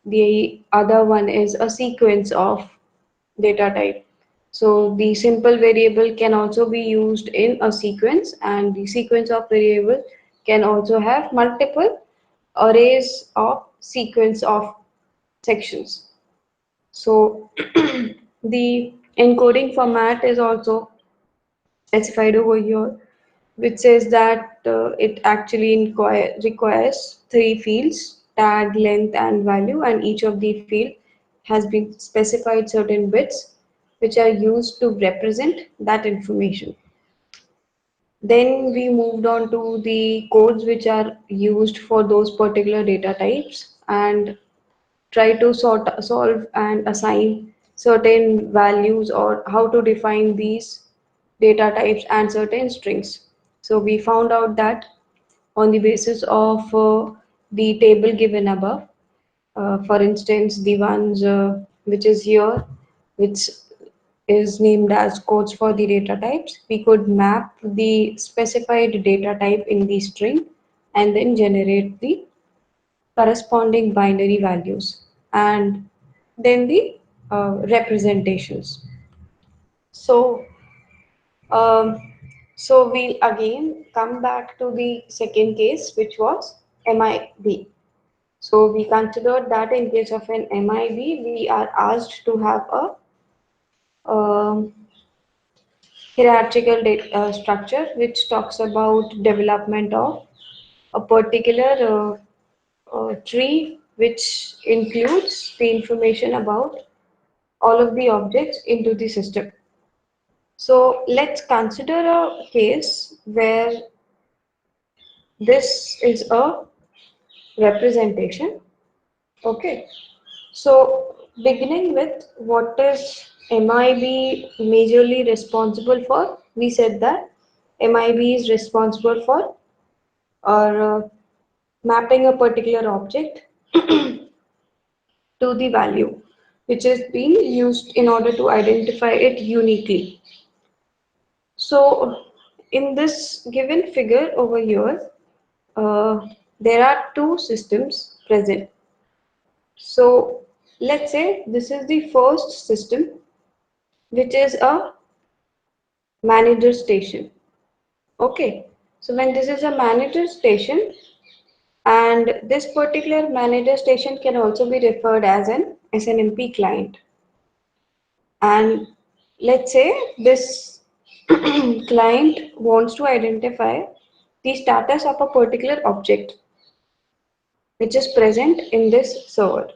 The other one is a sequence of data type. So the simple variable can also be used in a sequence, and the sequence of variable can also have multiple arrays of sequence of sections. So the encoding format is also specified over here, which says that it actually requires three fields: tag, length, and value, and each of the field has been specified certain bits which are used to represent that information. Then we moved on to the codes which are used for those particular data types and try to solve and assign certain values or how to define these data types and certain strings. So we found out that on the basis of the table given above, for instance, the ones which is here, which is named as codes for the data types, we could map the specified data type in the string and then generate the corresponding binary values and then the representations. So, um, so we'll again come back to the second case, which was MIB. So we considered that in case of an MIB, we are asked to have a um, hierarchical structure which talks about development of a particular tree which includes the information about all of the objects into the system. So let's consider a case where this is a representation. Okay. So beginning with what is MIB majorly responsible for? We said that MIB is responsible for or mapping a particular object to the value which is being used in order to identify it uniquely. So in this given figure over here, uh, there are two systems present. So let's say this is the first system, which is a manager station. Okay, so when this is a manager station, and this particular manager station can also be referred as an SNMP client. And let's say this client wants to identify the status of a particular object which is present in this server.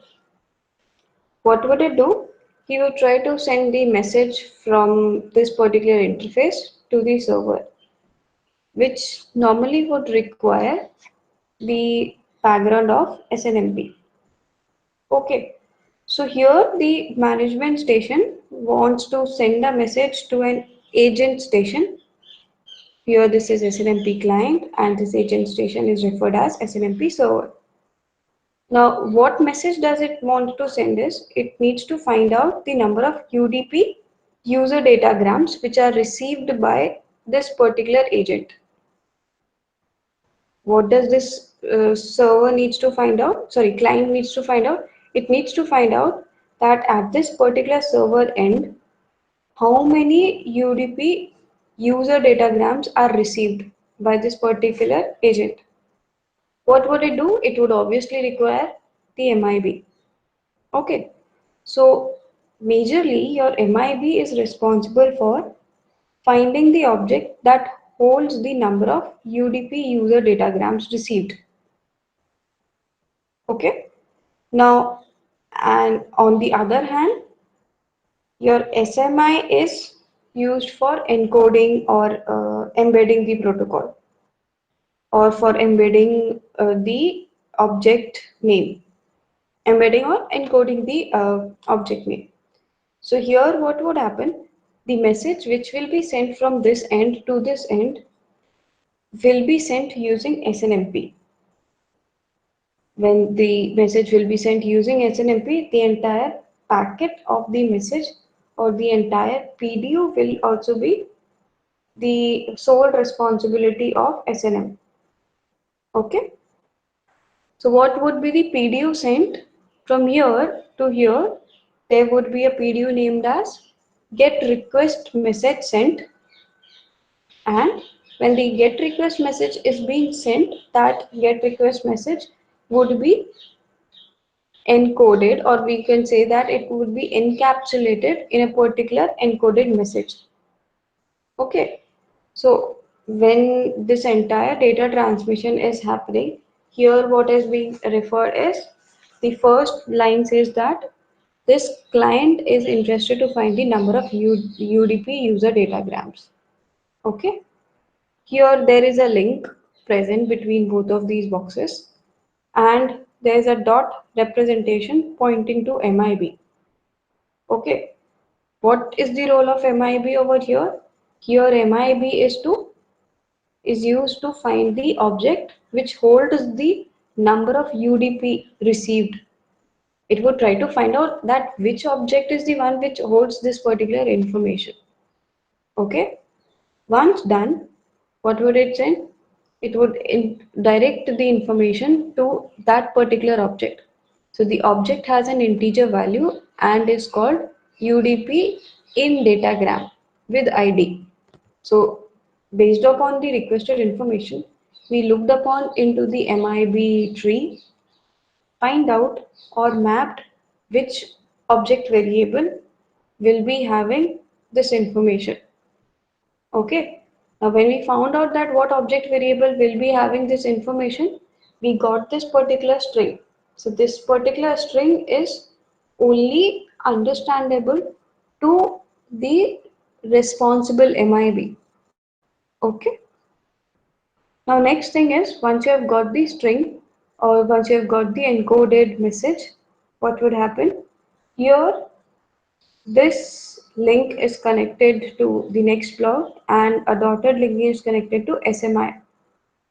What would it do? He would try to send the message from this particular interface to the server, which normally would require the background of SNMP. Okay, so here the management station wants to send a message to an agent station. Here this is SNMP client and this agent station is referred as SNMP server. Now what message does it want to send is it needs to find out the number of UDP user datagrams which are received by this particular agent. What does this server needs to find out? Sorry, client needs to find out. It needs to find out that at this particular server end, how many UDP user datagrams are received by this particular agent. What would it do? It would obviously require the MIB. Okay, so majorly your MIB is responsible for finding the object that holds the number of UDP user datagrams received. Okay, now and on the other hand, your SMI is used for encoding or embedding the protocol or for embedding the object name, embedding or encoding the object name. So here what would happen? The message which will be sent from this end to this end will be sent using SNMP. When the message will be sent using SNMP, the entire packet of the message or the entire PDU will also be the sole responsibility of SNM. Okay. So what would be the PDU sent? From here to here, there would be a PDU named as get request message sent, and when the get request message is being sent, that get request message would be encoded, or we can say that it would be encapsulated in a particular encoded message. Okay, so when this entire data transmission is happening, here what is being referred is the first line says that this client is interested to find the number of UDP user datagrams. Okay, here there is a link present between both of these boxes, and there is a dot representation pointing to MIB. Okay, what is the role of MIB over here? Here MIB is used to find the object which holds the number of UDP received. It would try to find out that which object is the one which holds this particular information. Okay, once done, what would it send? It would direct the information to that particular object. So the object has an integer value and is called UDP in datagram with ID. So based upon the requested information, we looked upon into the MIB tree, find out or mapped which object variable will be having this information. Okay. Now when we found out that what object variable will be having this information, we got this particular string. So this particular string is only understandable to the responsible MIB. Okay. Now next thing is, once you have got the string or once you have got the encoded message, what would happen? Here this link is connected to the next block and a dotted link is connected to SMI.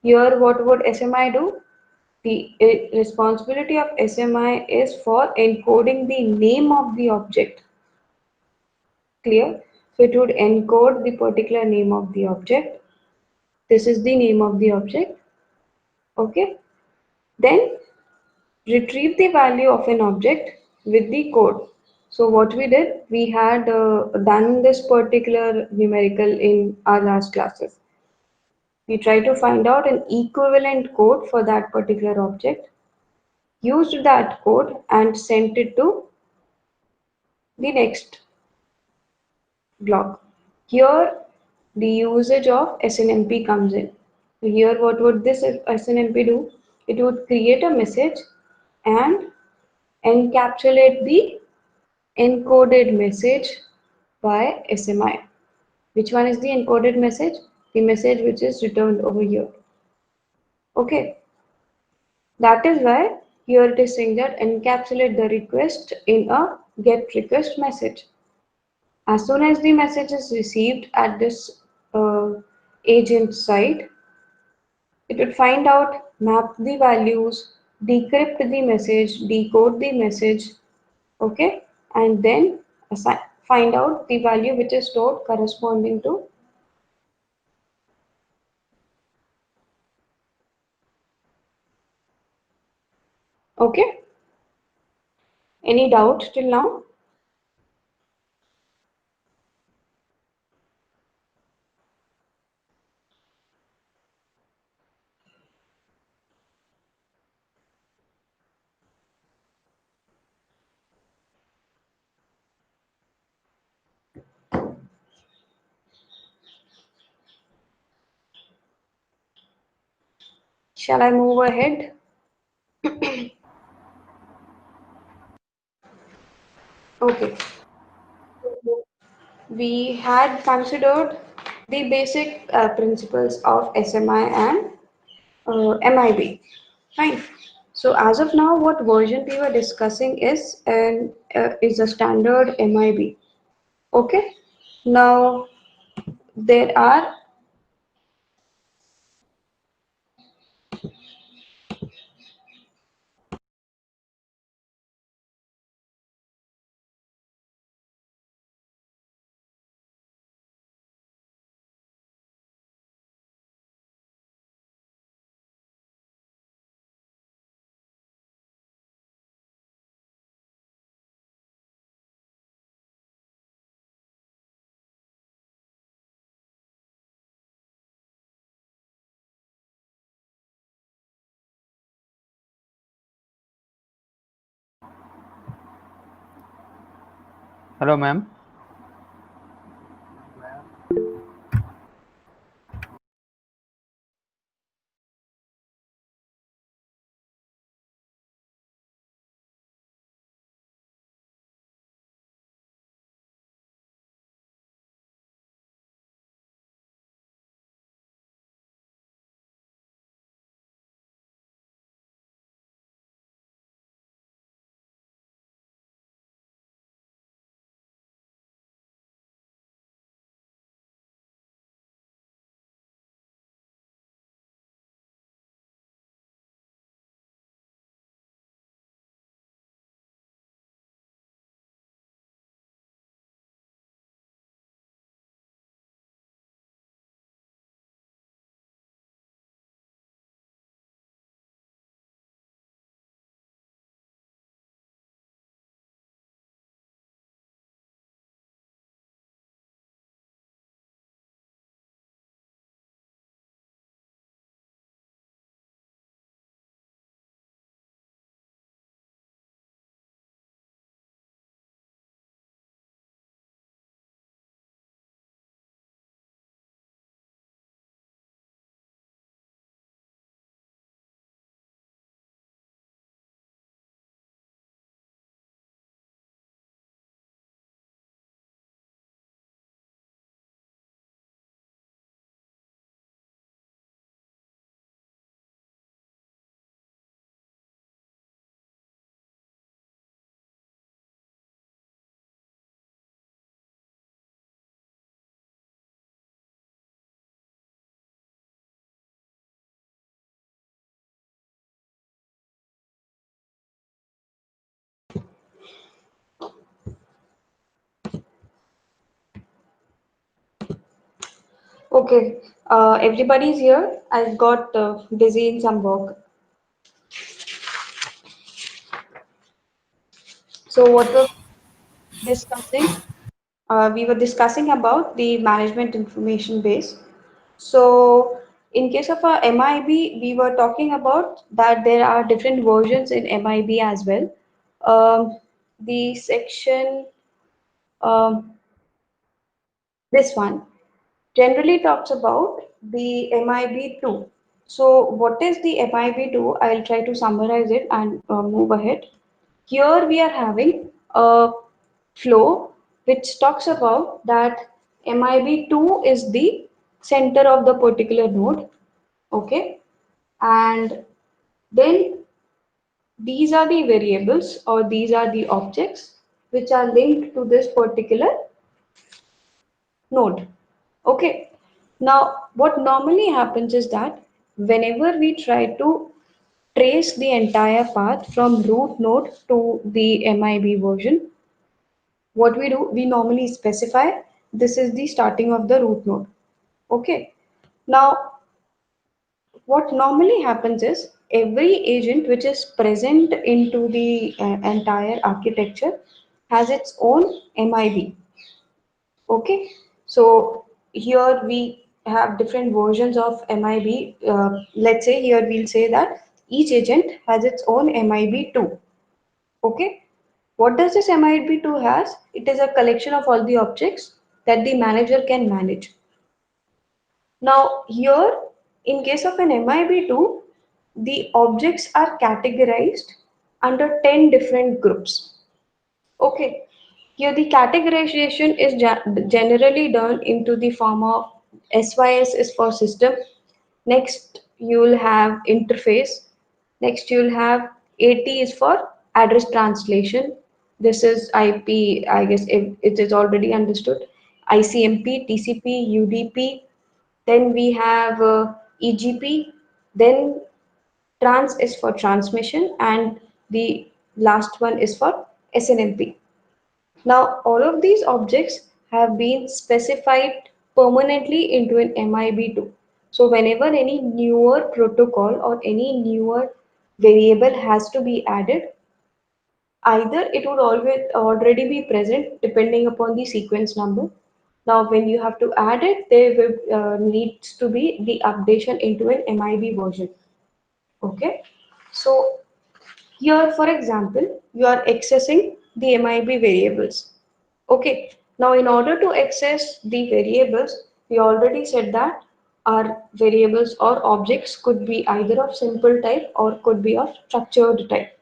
Here what would SMI do? The responsibility of SMI is for encoding the name of the object. Clear? So it would encode the particular name of the object. This is the name of the object. Okay. Then retrieve the value of an object with the code. So what we did, we had done this particular numerical in our last classes. We tried to find out an equivalent code for that particular object, used that code and sent it to the next block. Here the usage of SNMP comes in. So here what would this SNMP do? It would create a message and encapsulate the encoded message by SMI. Which one is the encoded message? The message which is returned over here. Okay, that is why here it is saying that encapsulate the request in a get request message. As soon as the message is received at this agent side, it would find out, map the values, decrypt the message, decode the message, okay, and then find out the value which is stored corresponding to. Okay, any doubt till now? Shall I move ahead? Okay, we had considered the basic principles of SMI and MIB. Fine. So as of now, what version we were discussing is a standard MIB. Okay. Now there are Hello, ma'am. Okay, everybody's here. I got busy in some work. So what we're discussing, we were discussing about the management information base. So in case of a MIB, we were talking about that there are different versions in MIB as well. The section, um, this one, generally talks about the MIB2. So what is the MIB2? I'll try to summarize it and move ahead. Here we are having a flow which talks about that MIB2 is the center of the particular node, okay? And then these are the variables or these are the objects which are linked to this particular node. Okay. Now, what normally happens is that whenever we try to trace the entire path from root node to the MIB version, what we do, we normally specify this is the starting of the root node. Okay. Now, what normally happens is every agent which is present into the entire architecture has its own MIB. Okay, so here we have different versions of MIB. Let's say here we'll say that each agent has its own MIB2. Okay, what does this MIB2 has? It is a collection of all the objects that the manager can manage. Now here, in case of an MIB2, the objects are categorized under 10 different groups. Okay, here the categorization is generally done into the form of SYS is for system. Next, you will have interface. Next, you will have AT is for address translation. This is IP, I guess it is already understood. ICMP, TCP, UDP. Then we have EGP. Then trans is for transmission, and the last one is for SNMP. Now, all of these objects have been specified permanently into an MIB2. So, whenever any newer protocol or any newer variable has to be added, either it would always already be present depending upon the sequence number. Now, when you have to add it, there will, needs to be the updation into an MIB version. Okay, so here, for example, you are accessing the MIB variables. Okay, now in order to access the variables, we already said that our variables or objects could be either of simple type or could be of structured type.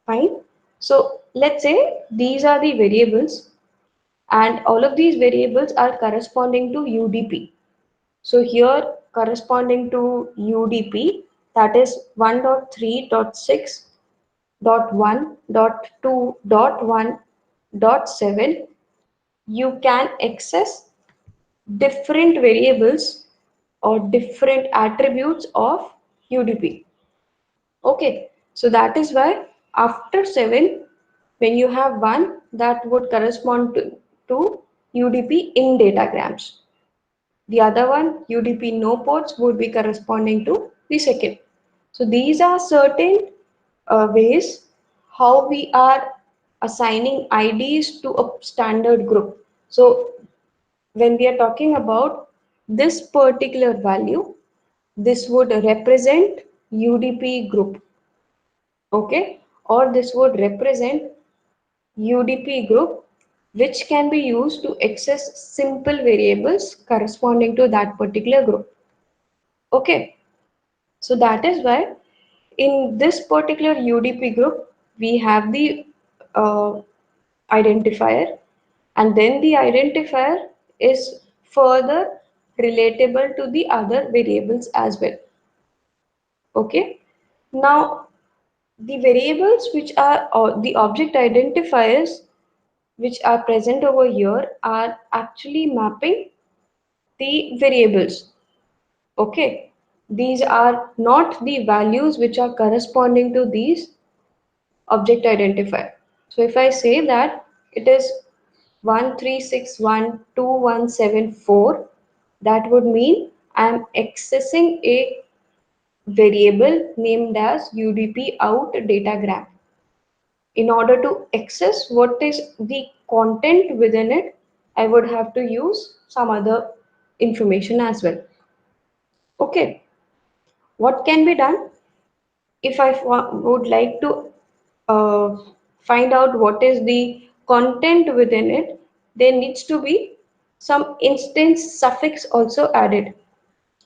Fine. So let's say these are the variables and all of these variables are corresponding to UDP. So here corresponding to UDP, that is 1.3.6.1.2.1.7, you can access different variables or different attributes of UDP. Okay, so that is why after 7, when you have one, that would correspond to UDP in datagrams. The other one, UDP no ports, would be corresponding to the second. So these are certain ways how we are assigning IDs to a standard group. So when we are talking about this particular value, this would represent UDP group, okay, or this would represent UDP group which can be used to access simple variables corresponding to that particular group. Okay, so that is why in this particular UDP group we have the uh, identifier, and then the identifier is further relatable to the other variables as well. Okay, now the variables which are or the object identifiers which are present over here are actually mapping the variables. Okay, these are not the values which are corresponding to these object identifier. So if I say that it is 1361217.4, that would mean I am accessing a variable named as UDP out datagram. In order to access what is the content within it, I would have to use some other information as well. Okay, what can be done if I would like to uh, find out what is the content within it? There needs to be some instance suffix also added.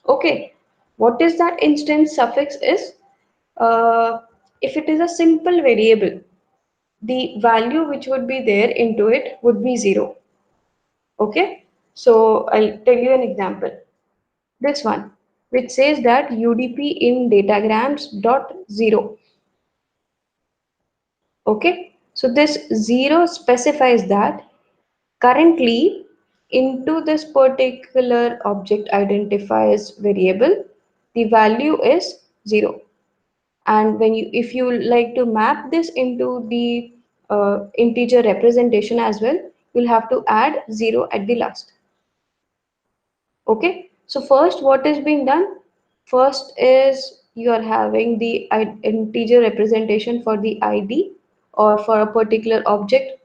Okay, what is that instance suffix is? Uh, if it is a simple variable, the value which would be there into it would be 0. Okay, so I'll tell you an example. This one, which says that UDP in datagrams dot 0. Okay, so this 0 specifies that currently into this particular object identifiers variable, the value is 0. And when you if you like to map this into the integer representation as well, you'll have to add 0 at the last. Okay, so first what is being done? First is you are having the integer representation for the ID or for a particular object.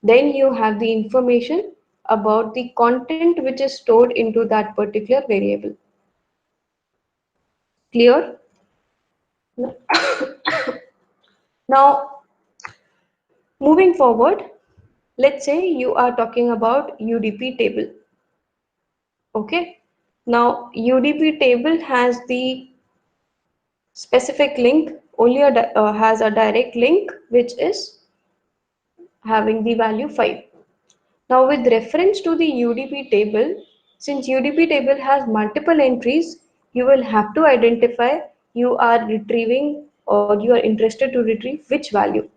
Then you have the information about the content which is stored into that particular variable. Clear? Now, moving forward, let's say you are talking about UDP table. Okay. Now, UDP table has the specific link, only has a direct link which is having the value 5. Now, with reference to the UDP table, since UDP table has multiple entries, you will have to identify you are retrieving or you are interested to retrieve which value.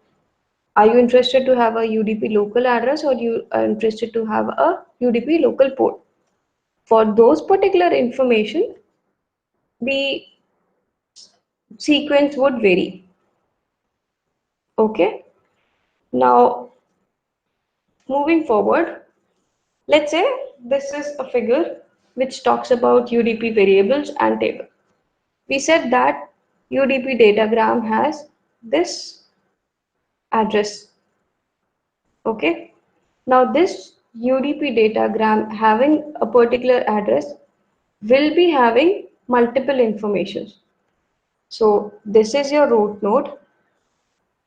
Are you interested to have a UDP local address or you are interested to have a UDP local port? For those particular information, the sequence would vary. Okay. Now, moving forward, let's say this is a figure which talks about UDP variables and table. We said that UDP datagram has this address. Okay. Now this UDP datagram having a particular address will be having multiple informations. So this is your root node.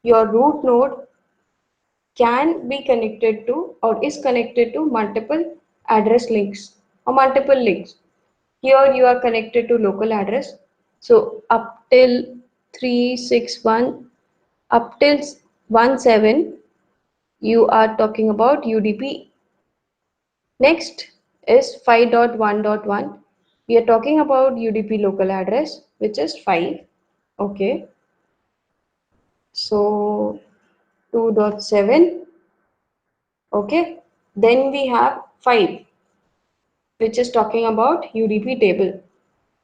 Your root node can be connected to or is connected to multiple address links or multiple links. Here you are connected to local address. So up till 361, up till 17, you are talking about UDP. Next is 5.1.1. We are talking about UDP local address, which is 5. Okay. So 2.7. Okay. Then we have 5, which is talking about UDP table.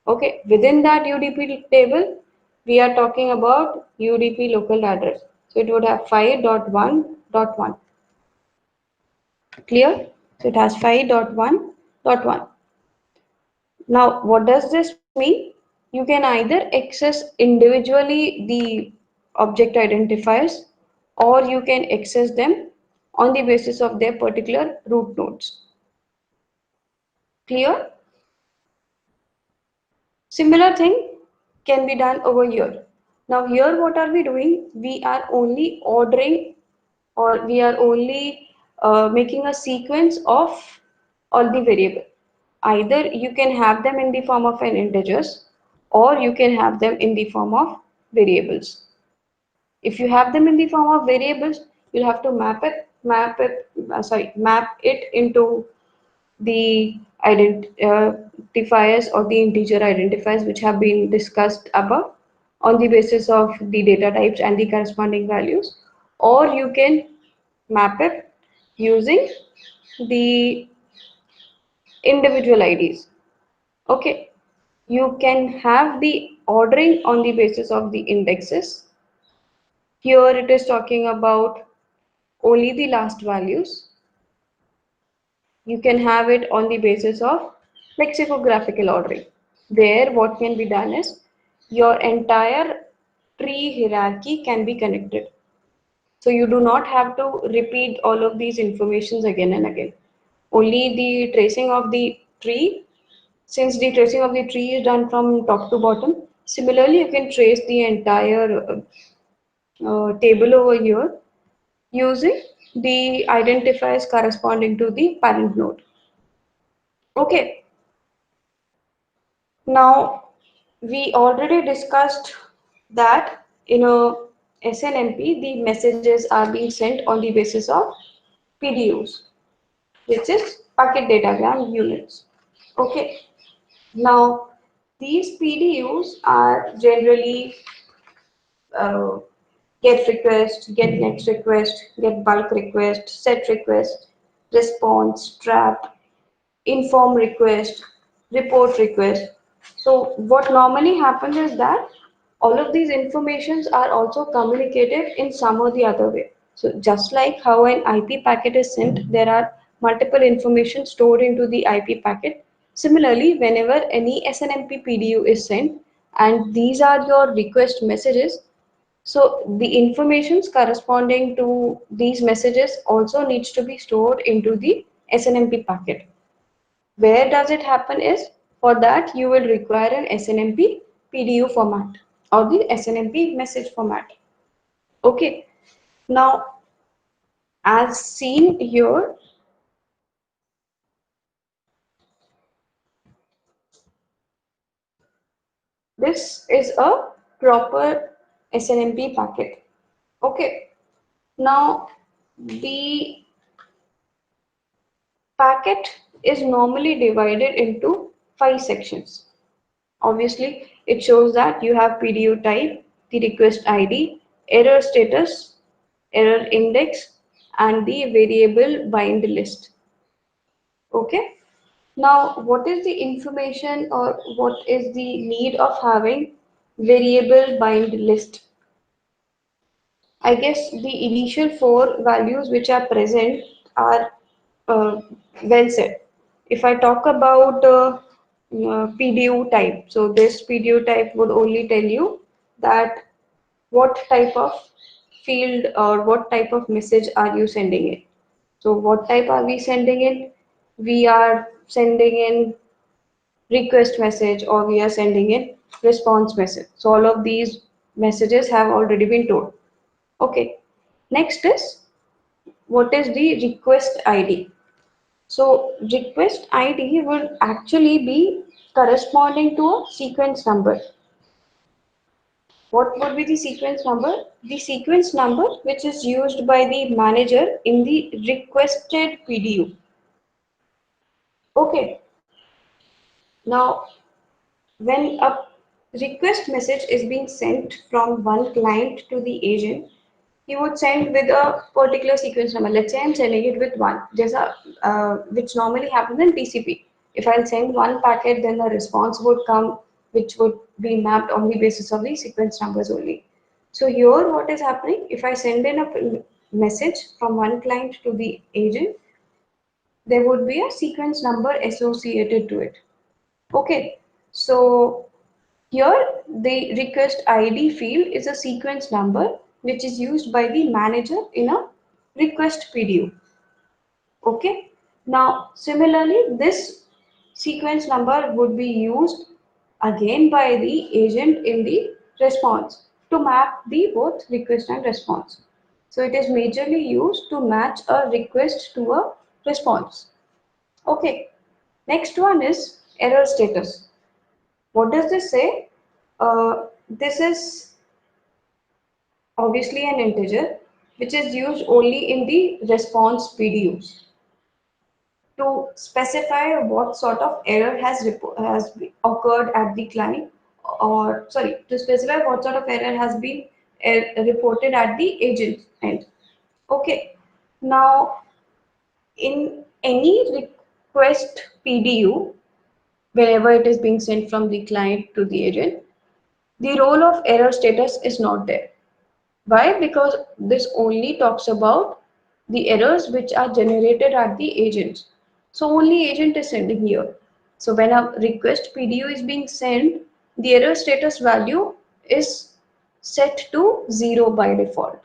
Okay. Within that UDP table, we are talking about UDP local address. So it would have 5.1.1. Clear? So it has 5.1.1. Now, what does this mean? You can either access individually the object identifiers, or you can access them on the basis of their particular root nodes. Clear? Similar thing can be done over here. Now here what are we doing? We are only ordering, or we are only making a sequence of all the variable. Either you can have them in the form of an integers, or you can have them in the form of variables. If you have them in the form of variables, you'll have to map it into the identifiers or the integer identifiers which have been discussed above on the basis of the data types and the corresponding values, or you can map it using the individual IDs. Okay, you can have the ordering on the basis of the indexes. Here it is talking about only the last values. You can have it on the basis of lexicographical ordering. There, what can be done is your entire tree hierarchy can be connected. So you do not have to repeat all of these informations again and again. Only the tracing of the tree, since the tracing of the tree is done from top to bottom, similarly you can trace the entire table over here using the identifiers corresponding to the parent node. Okay, now we already discussed that in a SNMP the messages are being sent on the basis of PDUs, which is packet datagram units. Okay, now these PDUs are generally uh, get request, get next request, get bulk request, set request, response, trap, inform request, report request. So what normally happens is that all of these informations are also communicated in some or the other way. So just like how an IP packet is sent, there are multiple information stored into the IP packet. Similarly, whenever any SNMP PDU is sent, and these are your request messages, so the informations corresponding to these messages also needs to be stored into the SNMP packet. Where does it happen is, for that you will require an SNMP PDU format or the SNMP message format. Okay, now as seen here, this is a proper SNMP packet. Okay, now the packet is normally divided into 5 sections. Obviously, it shows that you have PDU type, the request ID, error status, error index, and the variable bind list. Okay. Now, what is the information or what is the need of having variable bind list? I guess the initial 4 values which are present are well said. If I talk about PDU type, so this PDU type would only tell you that what type of field or what type of message are you sending in. So what type are we sending in? We are sending in request message or we are sending in response message. So all of these messages have already been told. Okay. Next is what is the request ID. So request ID will actually be corresponding to a sequence number. What would be the sequence number? The sequence number which is used by the manager in the requested PDU. Okay, now when a request message is being sent from one client to the agent, he would send with a particular sequence number. Let's say I'm sending it with one, which normally happens in TCP. If I'll send one packet, then the response would come, which would be mapped on the basis of the sequence numbers only. So here, what is happening? If I send in a message from one client to the agent, there would be a sequence number associated to it. Okay, so here the request ID field is a sequence number which is used by the manager in a request PDU. Okay, now similarly this sequence number would be used again by the agent in the response to map the both request and response. So it is majorly used to match a request to a response. Okay, next one is error status. What does this say? This is obviously an integer which is used only in the response PDUs to specify what sort of error has occurred at the client, or sorry, to specify what sort of error has been reported at the agent end. Okay, now in any request PDU, wherever it is being sent from the client to the agent, the role of error status is not there. Why? Because this only talks about the errors which are generated at the agents. So only agent is sending here. So when a request PDU is being sent, the error status value is set to 0 by default.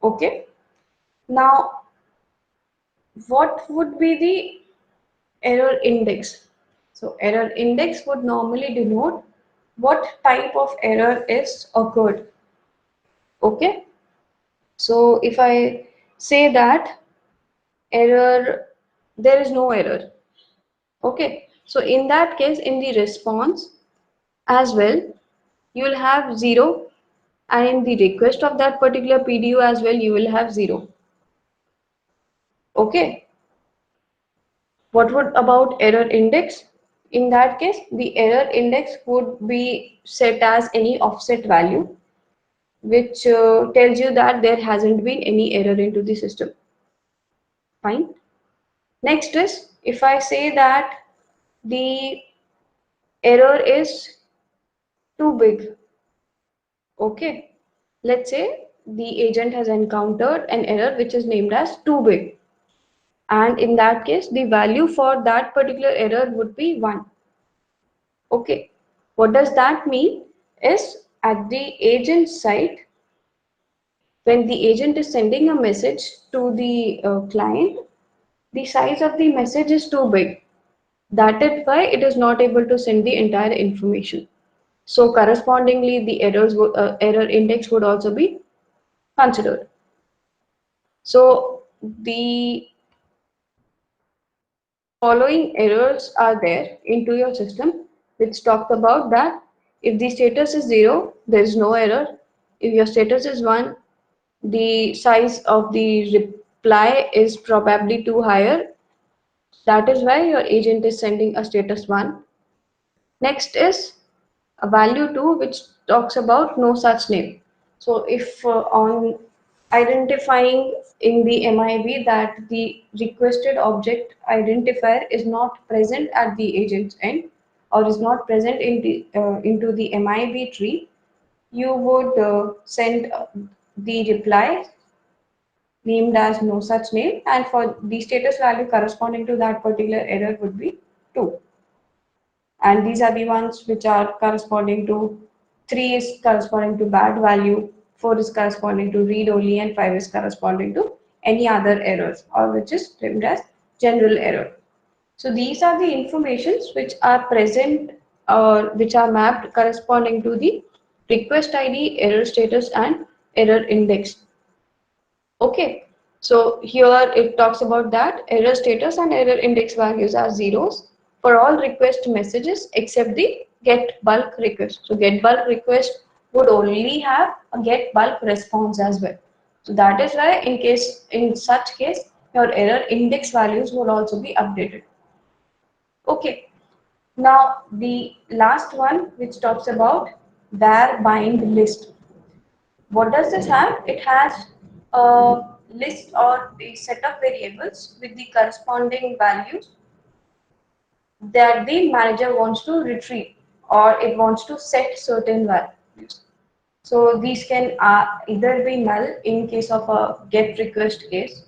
Okay. Now, what would be the error index? So error index would normally denote what type of error is occurred. Okay. So if I say that error, there is no error. Okay. So in that case, in the response as well, you will have 0, and in the request of that particular PDU as well, you will have 0. Okay. What would about error index? In that case, the error index would be set as any offset value, which tells you that there hasn't been any error into the system. Fine. Next is, if I say that the error is too big. Okay, let's say the agent has encountered an error which is named as too big, and in that case the value for that particular error would be 1. Okay, what does that mean is, at the agent side, when the agent is sending a message to the client, the size of the message is too big. That is why it is not able to send the entire information. So correspondingly, the error index would also be considered. So the following errors are there into your system, which talks about that if the status is 0, there is no error. If your status is 1, the size of the reply is probably too higher. That is why your agent is sending a status 1. Next is a value 2, which talks about no such name. So if on identifying in the MIB that the requested object identifier is not present at the agent's end, or is not present into the MIB tree, you would send the reply named as no such name, and for the status value corresponding to that particular error would be 2. And these are the ones which are corresponding to 3 is corresponding to bad value, 4 is corresponding to read only, and 5 is corresponding to any other errors, or which is termed as general error. So these are the informations which are present or which are mapped corresponding to the request ID, error status, and error index. Okay, So here it talks about that error status and error index values are zeros for all request messages except the get bulk request. So get bulk request would only have a get bulk response as well. So that is why in such case your error index values will also be updated. Okay. Now the last one which talks about var bind list. What does this have? It has a list or a set of variables with the corresponding values that the manager wants to retrieve or it wants to set certain values. So these can either be null in case of a get request case,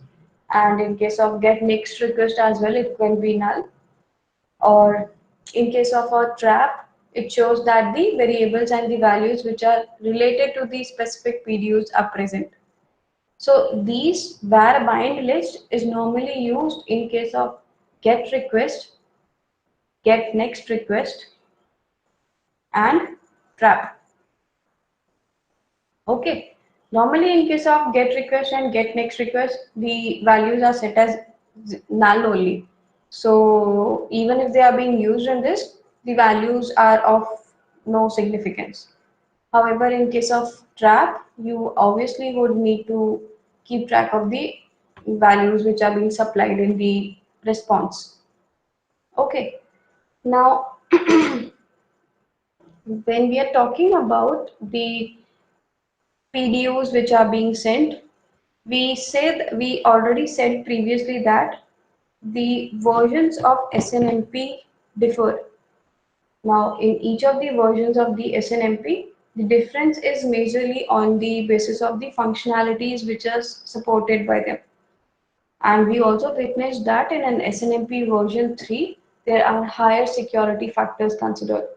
and in case of get next request as well it can be null, or in case of a trap it shows that the variables and the values which are related to the specific PDUs are present. So these var bind list is normally used in case of get request, get next request, and trap. Okay. Normally in case of get request and get next request, the values are set as null only. So even if they are being used in this, the values are of no significance. However, in case of trap, you obviously would need to keep track of the values which are being supplied in the response. Okay, now when we are talking about the PDUs which are being sent, we already said previously that the versions of SNMP differ. Now, in each of the versions of the SNMP, the difference is majorly on the basis of the functionalities which are supported by them. And we also witnessed that in an SNMP version 3, there are higher security factors considered.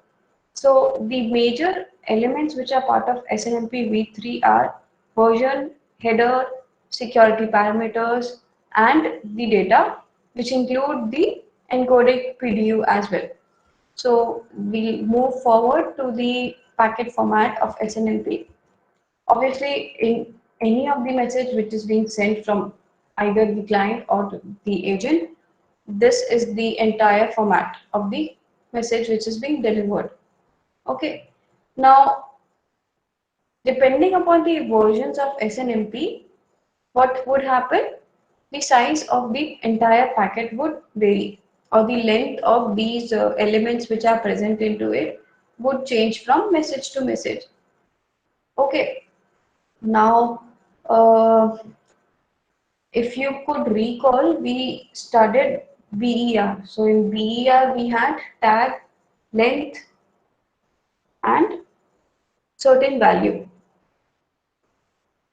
So the major elements which are part of SNMP v3 are version, header, security parameters, and the data, which include the encoded PDU as well. So we'll move forward to the packet format of SNMP. Obviously, in any of the message which is being sent from either the client or the agent, this is the entire format of the message which is being delivered. Okay. Now, depending upon the versions of SNMP, what would happen? The size of the entire packet would vary, or the length of these elements which are present into it would change from message to message. Okay. Now, uh, if you could recall, we studied BER. So in BER, we had tag, length, and certain value.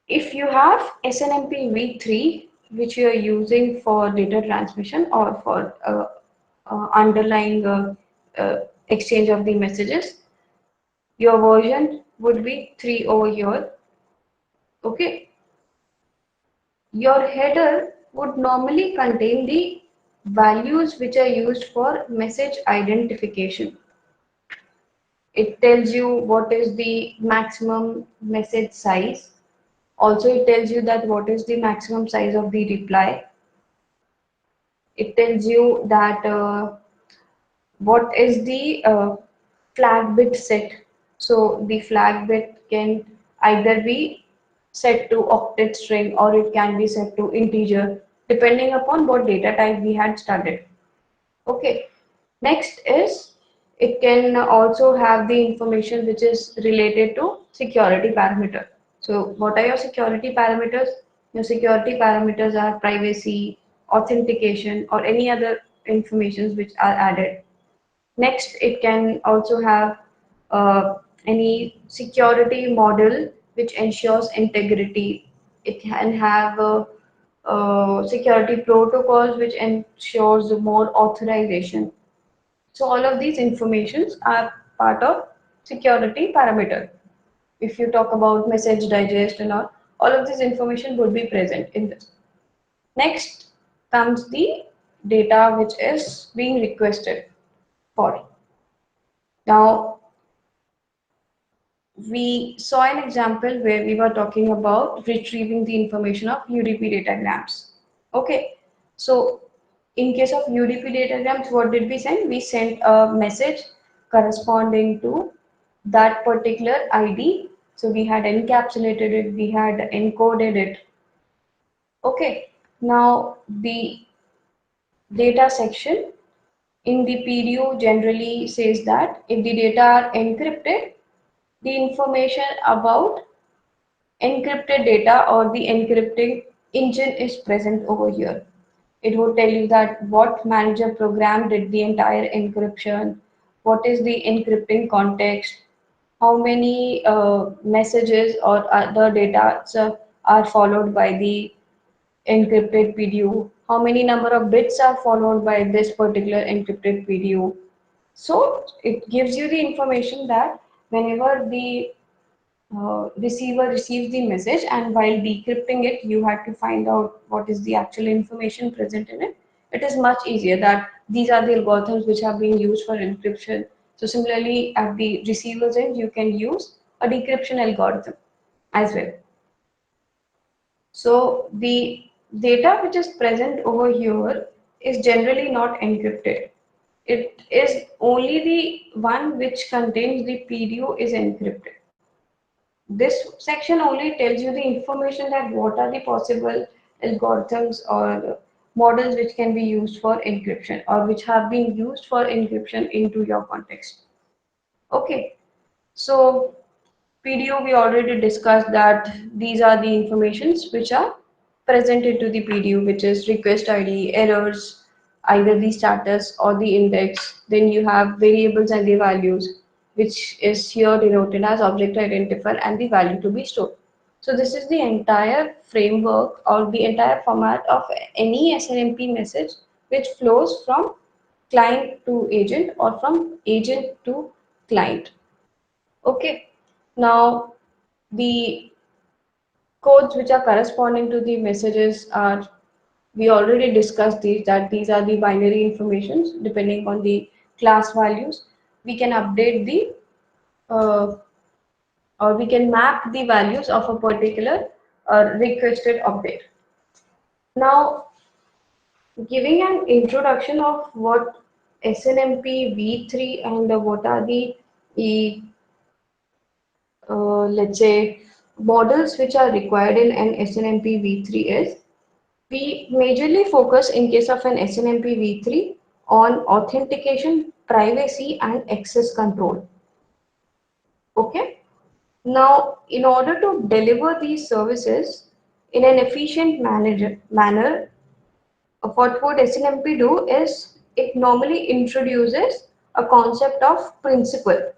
If you have SNMP v3, which you are using for data transmission or for underlying exchange of the messages, your version would be 3 over here. Okay. Your header would normally contain the values which are used for message identification. It tells you what is the maximum message size. Also, it tells you that what is the maximum size of the reply. It tells you that what is the flag bit set. So the flag bit can either be set to octet string or it can be set to integer depending upon what data type we had studied. Okay. Next is it can also have the information which is related to security parameter. So what are your security parameters? Your security parameters are privacy, authentication, or any other informations which are added. Next, it can also have any security model which ensures integrity. It can have security protocols which ensures more authorization. So all of these informations are part of security parameter. If you talk about message digest and all of this information would be present in this. Next comes the data which is being requested for. Now, we saw an example where we were talking about retrieving the information of UDP datagrams. Okay, so in case of UDP datagrams, what did we send? We sent a message corresponding to that particular ID. So we had encapsulated it, we had encoded it. Okay, now the data section in the PDO generally says that if the data are encrypted, the information about encrypted data or the encrypting engine is present over here. It would tell you that what manager program did the entire encryption, what is the encrypting context, how many messages or other data are followed by the encrypted PDU, how many number of bits are followed by this particular encrypted PDU. So it gives you the information that whenever the receiver receives the message and while decrypting it you had to find out what is the actual information present in it. It is much easier that these are the algorithms which are being used for encryption. So similarly at the receiver's end you can use a decryption algorithm as well. So the data which is present over here is generally not encrypted. It is only the one which contains the PDO is encrypted. This section only tells you the information that what are the possible algorithms or models which can be used for encryption or which have been used for encryption into your context. Okay, so PDO we already discussed that these are the informations which are presented to the PDO, which is request ID, errors, either the status or the index. Then you have variables and the values, which is here denoted as object identifier and the value to be stored. So this is the entire framework or the entire format of any SNMP message which flows from client to agent or from agent to client. Okay, now the codes which are corresponding to the messages are, we already discussed these, that these are the binary informations depending on the class values. We can update the or we can map the values of a particular requested object. Now, giving an introduction of what SNMP v3 and what are the let's say models which are required in an SNMP v3 is, we majorly focus in case of an SNMP v3 on authentication, privacy and access control. Okay. Now, in order to deliver these services in an efficient manner, what would SNMP do is it normally introduces a concept of principal.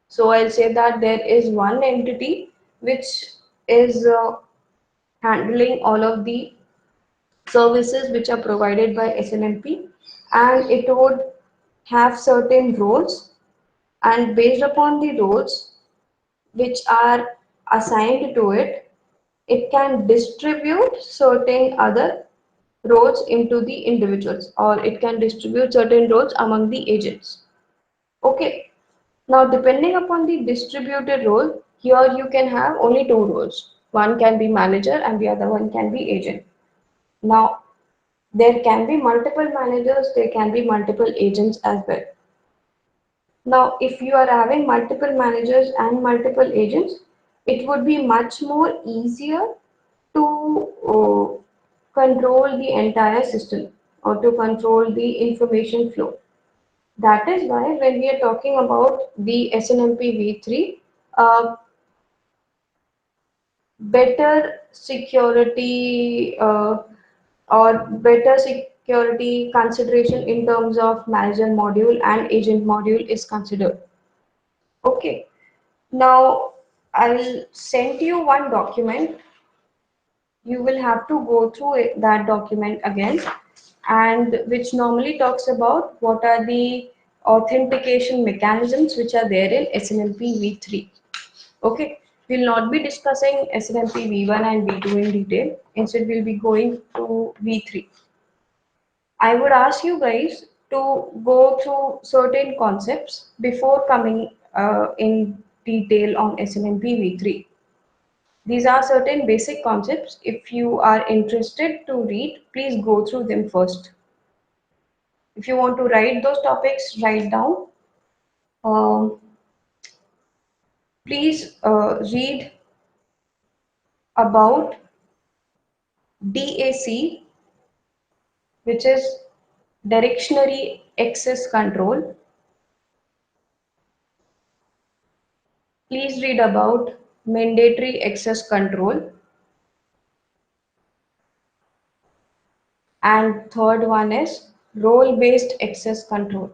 So I'll say that there is one entity which is handling all of the services which are provided by SNMP, and it would have certain roles, and based upon the roles which are assigned to it, it can distribute certain other roles into the individuals or it can distribute certain roles among the agents. Okay, now depending upon the distributed role, here you can have only two roles. One can be manager and the other one can be agent. Now, there can be multiple managers, there can be multiple agents as well. Now, if you are having multiple managers and multiple agents, it would be much more easier to control the entire system or to control the information flow. That is why when we are talking about the SNMP v3, better security or better security consideration in terms of manager module and agent module is considered. Okay, now I'll send you one document. You will have to go through that document again, and which normally talks about what are the authentication mechanisms which are there in SNMP v3. Okay, we'll not be discussing SNMP v1 and v2 in detail. Instead, we'll be going to v3. I would ask you guys to go through certain concepts before coming in detail on SNMP v3. These are certain basic concepts. If you are interested to read, please go through them first. If you want to write those topics, write down. Um, please read about DAC, which is directionary access control. Please read about mandatory access control. And third one is role-based access control.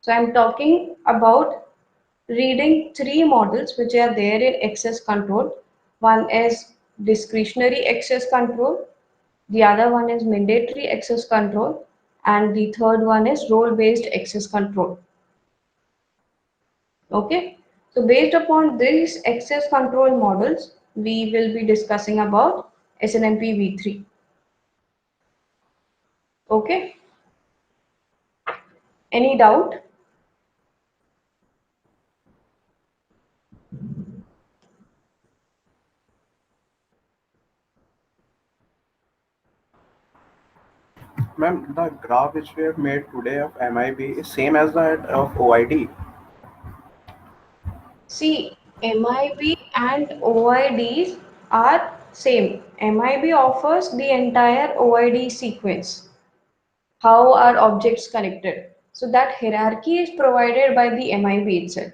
So I'm talking about reading three models which are there in access control. One is discretionary access control, the other one is mandatory access control, and the third one is role-based access control. Okay, so based upon these access control models, we will be discussing about SNMP v3. Okay, any doubt? Ma'am, the graph which we have made today of MIB is same as that of OID. See, MIB and OIDs are same. MIB offers the entire OID sequence. How are objects connected? So that hierarchy is provided by the MIB itself.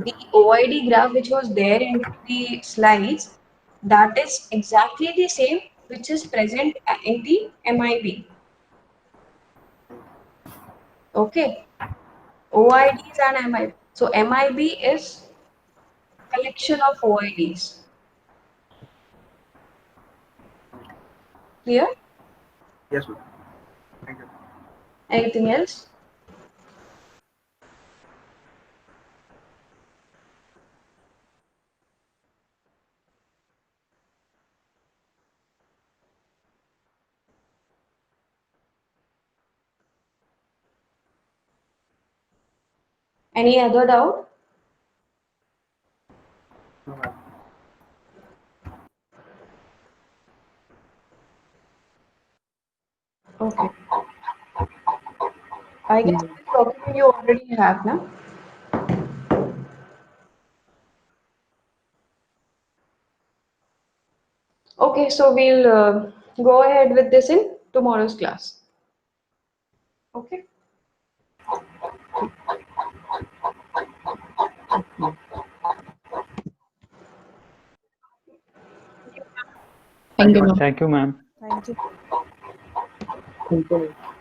The OID graph which was there in the slides, that is exactly the same which is present in the MIB. Okay, OIDs and MIB. So MIB is collection of OIDs. Clear? Yes, ma'am. Thank you. Anything else? Any other doubt? No, ma'am. Okay. I guess this document you already have now. Okay, so we'll go ahead with this in tomorrow's class. Okay. Thank Thank you, you, ma'am. ma'am. Thank you, ma'am. Thank you. Thank you, ma'am.